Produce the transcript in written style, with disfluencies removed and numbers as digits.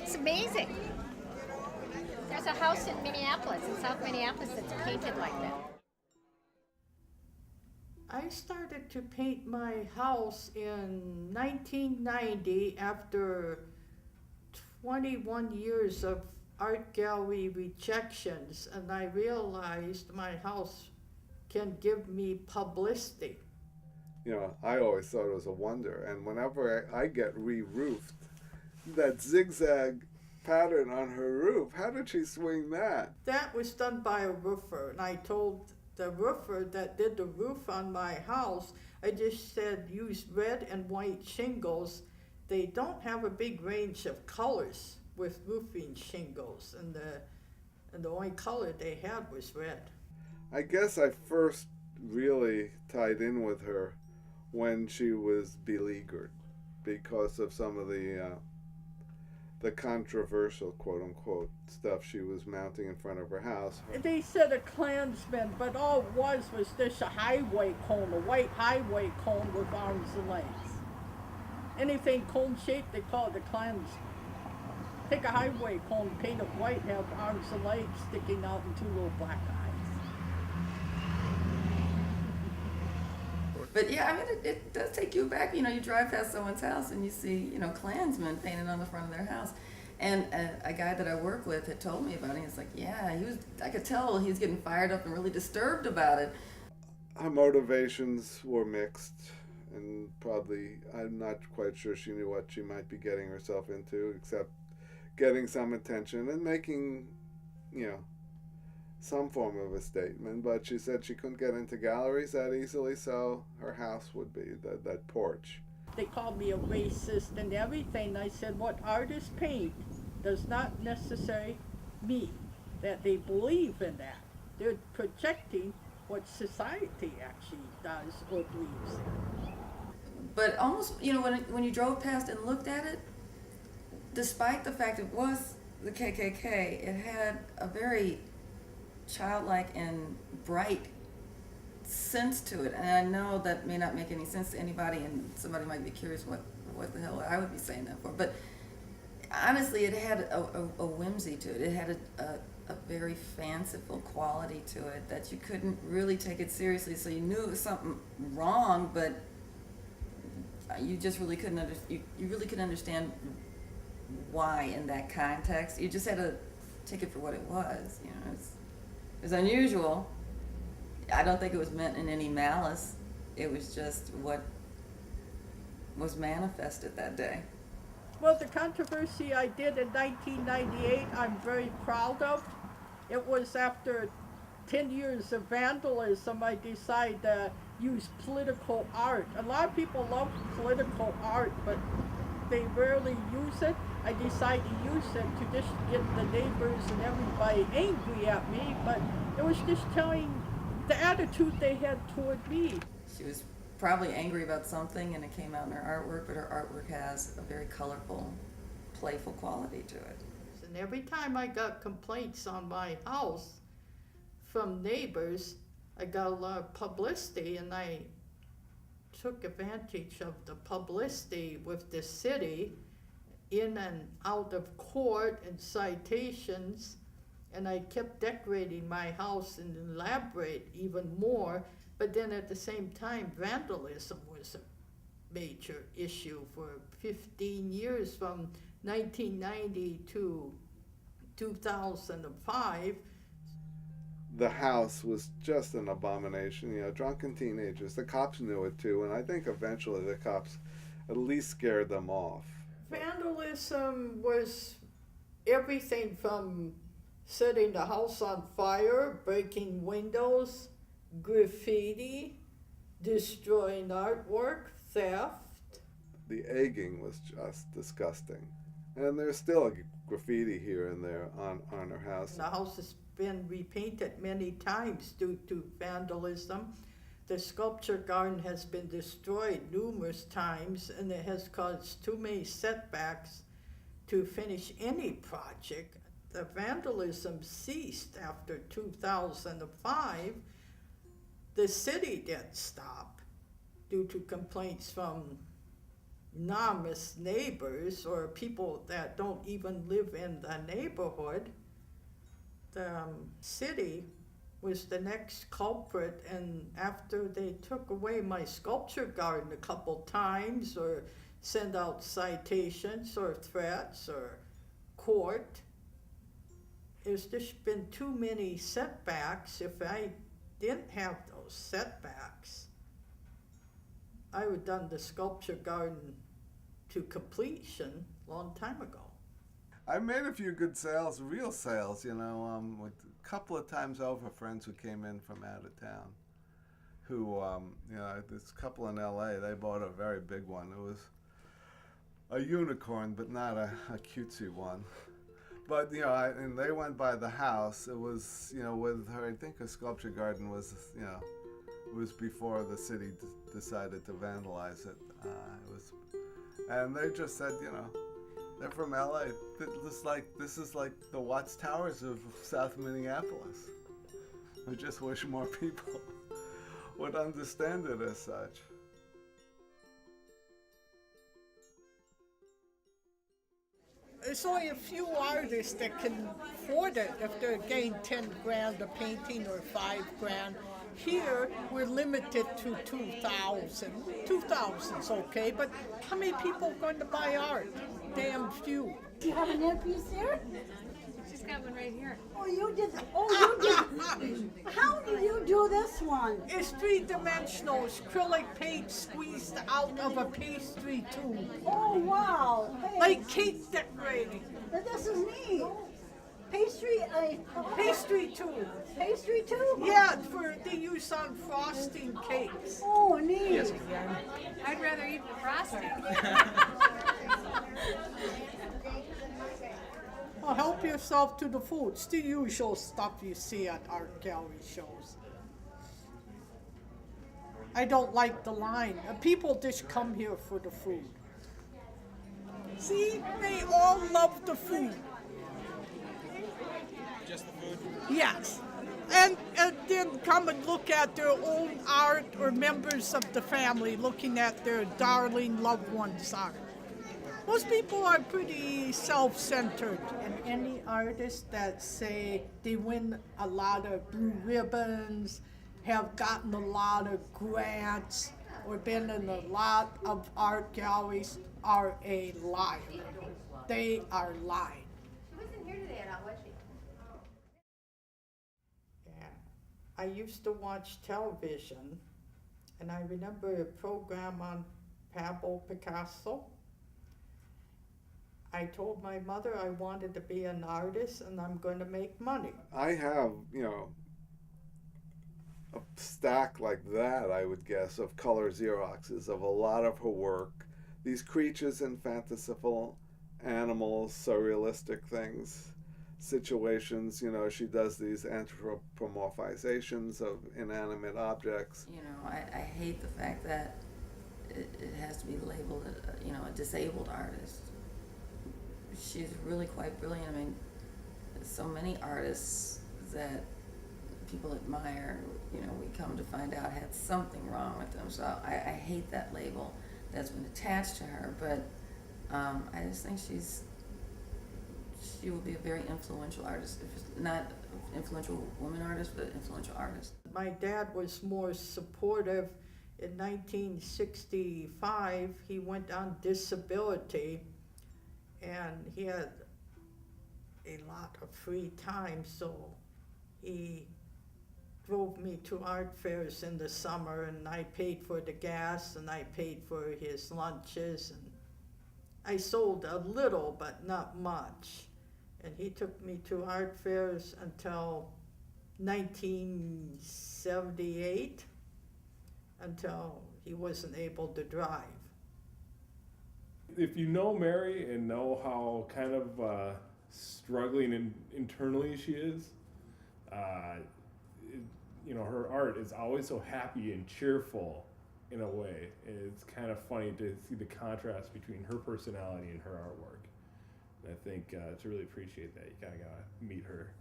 It's amazing. There's a house in Minneapolis, in South Minneapolis, that's painted like that. I started to paint my house in 1990 after 21 years of art gallery rejections, and I realized my house can give me publicity. I always thought it was a wonder. And whenever I get re-roofed, that zigzag pattern on her roof, how did she swing that? That was done by a roofer, and I told the roofer that did the roof on my house, I just said use red and white shingles. They don't have a big range of colors with roofing shingles, and the only color they had was red. I guess I first really tied in with her when she was beleaguered because of some of the controversial quote unquote stuff she was mounting in front of her house. They said a Klansman, but all it was just a highway cone, a white highway cone with arms and legs. Anything cone shaped, they call it a Klansman. Take a highway cone, paint it white, have arms and legs sticking out and two little black eyes. But yeah, I mean, it does take you back. You drive past someone's house and you see, Klansmen painted on the front of their house. And a guy that I work with had told me about it. He's like, yeah, I could tell he was getting fired up and really disturbed about it. Her motivations were mixed, and probably, I'm not quite sure she knew what she might be getting herself into, except getting some attention and making, some form of a statement. But she said she couldn't get into galleries that easily, so her house would be that porch. They called me a racist and everything. I said, what artists paint does not necessarily mean that they believe in that. They're projecting what society actually does or believes in. But almost, when you drove past and looked at it, despite the fact it was the KKK, it had a very childlike and bright sense to it. And I know that may not make any sense to anybody, and somebody might be curious what the hell I would be saying that for. But honestly, it had a whimsy to it. It had a very fanciful quality to it that you couldn't really take it seriously. So you knew it was something wrong, but you just really couldn't you really couldn't understand why in that context. You just had to take it for what it was. It was unusual. I don't think it was meant in any malice. It was just what was manifested that day. Well, the controversy I did in 1998, I'm very proud of. It was after 10 years of vandalism, I decided to use political art. A lot of people love political art, but they rarely use it. I decided to use it to just get the neighbors and everybody angry at me, but it was just telling the attitude they had toward me. She was probably angry about something and it came out in her artwork, but her artwork has a very colorful, playful quality to it. And every time I got complaints on my house from neighbors, I got a lot of publicity, and I took advantage of the publicity with the city in and out of court and citations, and I kept decorating my house and elaborate even more. But then at the same time, vandalism was a major issue for 15 years, from 1990 to 2005. The house was just an abomination. Drunken teenagers. The cops knew it too, and I think eventually the cops at least scared them off. Vandalism was everything from setting the house on fire, breaking windows, graffiti, destroying artwork, theft. The egging was just disgusting. And there's still graffiti here and there on her house. The house has been repainted many times due to vandalism. The sculpture garden has been destroyed numerous times, and it has caused too many setbacks to finish any project. The vandalism ceased after 2005. The city didn't stop due to complaints from anonymous neighbors or people that don't even live in the neighborhood. The city was the next culprit, and after they took away my sculpture garden a couple times or sent out citations or threats or court, there's just been too many setbacks. If I didn't have those setbacks, I would have done the sculpture garden to completion a long time ago. I made a few good sales, real sales, with a couple of times over friends who came in from out of town who, this couple in LA, they bought a very big one. It was a unicorn, but not a cutesy one. But, and they went by the house. It was, with her, I think her sculpture garden was, it was before the city decided to vandalize it. And they just said, they're from LA. This is like the Watts Towers of South Minneapolis. I just wish more people would understand it as such. There's only a few artists that can afford it if they're getting 10 grand a painting or 5 grand. Here, we're limited to 2,000. 2,000's okay, but how many people are going to buy art? Damn few. Do you have an earpiece there? She's got one right here. Oh, you did. Oh, you did. How do you do this one? It's three-dimensional. It's acrylic paint squeezed out of a pastry tube. Oh, wow. Hey, Like cake decorating. this is neat. Pastry, Pastry tube. pastry too? Yeah, they use on frosting cakes. Oh, neat. I'd rather eat the frosting. Well, help yourself to the food. It's the usual stuff you see at art gallery shows. I don't like the line. People just come here for the food. See, they all love the food. Just the food? Yes. And then come and look at their own art or members of the family looking at their darling loved ones' art. Most people are pretty self-centered, and any artists that say they win a lot of blue ribbons, have gotten a lot of grants, or been in a lot of art galleries are a liar. They are lying. She wasn't here today at all, was she? Yeah. I used to watch television, and I remember a program on Pablo Picasso. I told my mother I wanted to be an artist and I'm going to make money. I have, a stack like that, I would guess, of color Xeroxes of a lot of her work. These creatures and fanciful animals, surrealistic things, situations, she does these anthropomorphizations of inanimate objects. I hate the fact that it has to be labeled, a disabled artist. She's really quite brilliant. I mean, so many artists that people admire, we come to find out had something wrong with them. So I hate that label that's been attached to her, but I just think she will be a very influential artist. If it's not influential woman artist, but influential artist. My dad was more supportive. In 1965, he went on disability, and he had a lot of free time, so he drove me to art fairs in the summer, and I paid for the gas, and I paid for his lunches, and I sold a little, but not much. And he took me to art fairs until 1978, until he wasn't able to drive. If you know Mari and know how kind of struggling internally she is, her art is always so happy and cheerful in a way. It's kind of funny to see the contrast between her personality and her artwork. And I think to really appreciate that, you kind of gotta meet her.